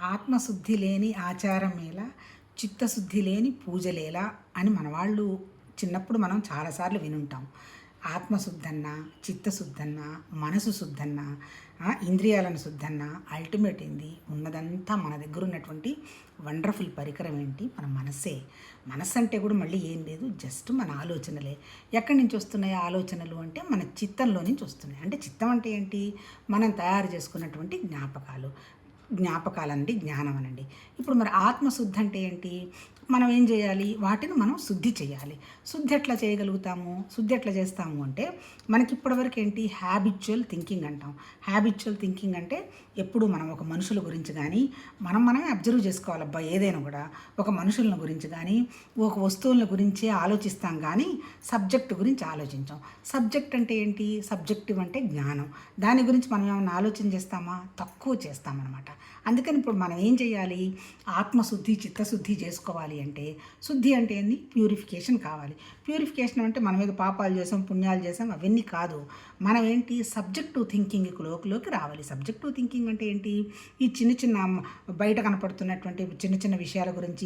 ఆత్మశుద్ధి లేని ఆచారమేలా, చిత్తశుద్ధి లేని పూజలేలా అని మన వాళ్ళు చిన్నప్పుడు మనం చాలాసార్లు వినుంటాం. ఆత్మశుద్ధన్న, చిత్తశుద్ధన్న, మనసు శుద్ధన్న, ఇంద్రియాలను శుద్ధన్న, అల్టిమేట్ ఏంది? ఉన్నదంతా మన దగ్గర ఉన్నటువంటి వండర్ఫుల్ పరికరం ఏంటి? మన మనస్సే. మనస్సు అంటే కూడా మళ్ళీ ఏం లేదు, జస్ట్ మన ఆలోచనలే. ఎక్కడి నుంచి వస్తున్నాయి ఆలోచనలు అంటే మన చిత్తంలో నుంచి వస్తున్నాయి. అంటే చిత్తం అంటే ఏంటి? మనం తయారు చేసుకున్నటువంటి జ్ఞాపకాలండి, జ్ఞానం అనండి. ఇప్పుడు మరి ఆత్మశుద్ధి అంటే ఏంటి? మనం ఏం చేయాలి? వాటిని మనం శుద్ధి చేయాలి. శుద్ధి ఎట్లా చేయగలుగుతాము? శుద్ధి ఎట్లా చేస్తాము అంటే, మనకి ఇప్పటివరకు ఏంటి? హ్యాబిచువల్ థింకింగ్ అంటాం. హ్యాబిచువల్ థింకింగ్ అంటే ఎప్పుడు మనం ఒక మనుషుల గురించి కానీ మనమే అబ్జర్వ్ చేసుకోవాలబ్బా. ఏదైనా కూడా ఒక మనుషుల గురించి కానీ ఒక వస్తువుల గురించే ఆలోచిస్తాం కానీ సబ్జెక్టు గురించి ఆలోచించాం. సబ్జెక్ట్ అంటే ఏంటి? సబ్జెక్టివ్ అంటే జ్ఞానం. దాని గురించి మనం ఏమైనా ఆలోచన చేస్తామా? తక్కువ చేస్తామన్నమాట. అందుకని ఇప్పుడు మనం ఏం చేయాలి? ఆత్మశుద్ధి, చిత్తశుద్ధి చేసుకోవాలి అంటే, శుద్ధి అంటే ఏంది? ప్యూరిఫికేషన్ కావాలి. ప్యూరిఫికేషన్ అంటే మనం ఏదో పాపాలు చేసాం, పుణ్యాలు చేసాం అవన్నీ కాదు. మనం ఏంటి? సబ్జెక్టివ్ థింకింగ్లోకి రావాలి. సబ్జెక్టివ్ థింకింగ్ అంటే ఏంటి? ఈ చిన్న చిన్న బయట కనపడుతున్నటువంటి చిన్న చిన్న విషయాల గురించి,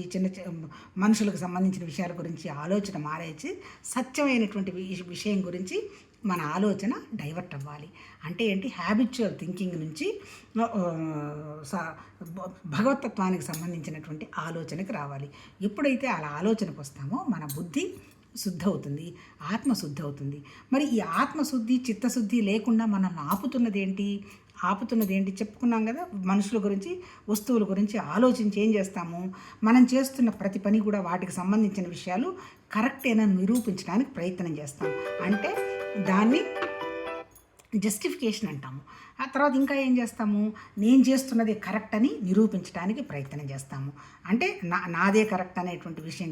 మనుషులకు సంబంధించిన విషయాల గురించి ఆలోచన మారేసి సత్యమైనటువంటి విషయం గురించి మన ఆలోచన డైవర్ట్ అవ్వాలి. అంటే ఏంటి? హ్యాబిచువల్ థింకింగ్ నుంచి భగవతత్వానికి సంబంధించినటువంటి ఆలోచనకి రావాలి. ఎప్పుడైతే అలా ఆలోచనకు వస్తామో మన బుద్ధి శుద్ధి అవుతుంది, ఆత్మశుద్ధి అవుతుంది. మరి ఈ ఆత్మశుద్ధి, చిత్తశుద్ధి లేకుండా మనల్ని ఆపుతున్నది ఏంటి? చెప్పుకున్నాం కదా, మనుషుల గురించి, వస్తువుల గురించి ఆలోచించి ఏం చేస్తాము? మనం చేస్తున్న ప్రతి పని కూడా వాటికి సంబంధించిన విషయాలు కరెక్టేనా నిరూపించడానికి ప్రయత్నం చేస్తాం. అంటే దాన్ని జస్టిఫికేషన్ అంటాము. ఆ తర్వాత ఇంకా ఏం చేస్తాము? నేను చేస్తున్నది కరెక్ట్ అని నిరూపించడానికి ప్రయత్నం చేస్తాము. అంటే నాదే కరెక్ట్ అనేటువంటి విషయం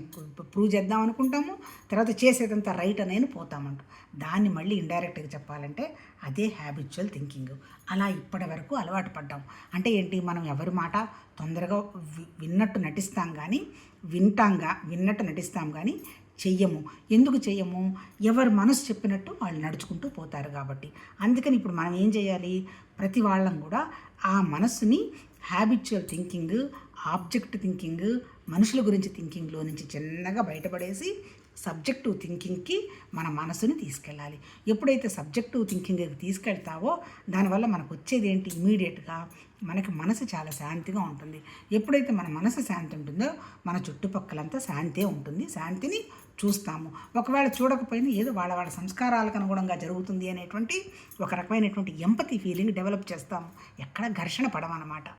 ప్రూవ్ చేద్దాం అనుకుంటాము. తర్వాత చేసేదంతా రైట్ అనేది పోతామంటాం. దాన్ని మళ్ళీ ఇండైరెక్ట్గా చెప్పాలంటే అదే హ్యాబిచువల్ థింకింగ్. అలా ఇప్పటి వరకు అలవాటు పడ్డాం. అంటే ఏంటి? మనం ఎవరి మాట తొందరగా విన్నట్టు నటిస్తాం కానీ చెయ్యము. ఎందుకు చెయ్యము? ఎవరు మనసు చెప్పినట్టు వాళ్ళు నడుచుకుంటూ పోతారు కాబట్టి. అందుకని ఇప్పుడు మనం ఏం చేయాలి? ప్రతి వాళ్ళం కూడా ఆ మనస్సుని హ్యాబిచువల్ థింకింగ్, ఆబ్జెక్ట్ థింకింగ్, మనుషుల గురించి థింకింగ్లో నుంచి చిన్నగా బయటపడేసి సబ్జెక్టివ్ థింకింగ్కి మన మనసుని తీసుకెళ్ళాలి. ఎప్పుడైతే సబ్జెక్టివ్ థింకింగ్కి తీసుకెళ్తావో దానివల్ల మనకు వచ్చేది ఏంటి? ఇమీడియట్గా మనకి మనసు చాలా శాంతిగా ఉంటుంది. ఎప్పుడైతే మన మనసు శాంతి ఉంటుందో మన చుట్టుపక్కలంతా శాంతే ఉంటుంది. శాంతిని చూస్తాము. ఒకవేళ చూడకపోయినా ఏదో వాళ్ళ సంస్కారాలకు అనుగుణంగా జరుగుతుంది అనేటువంటి ఒక రకమైనటువంటి ఎంపతి ఫీలింగ్ డెవలప్ చేస్తాము. ఎక్కడ ఘర్షణ పడమన్నమాట.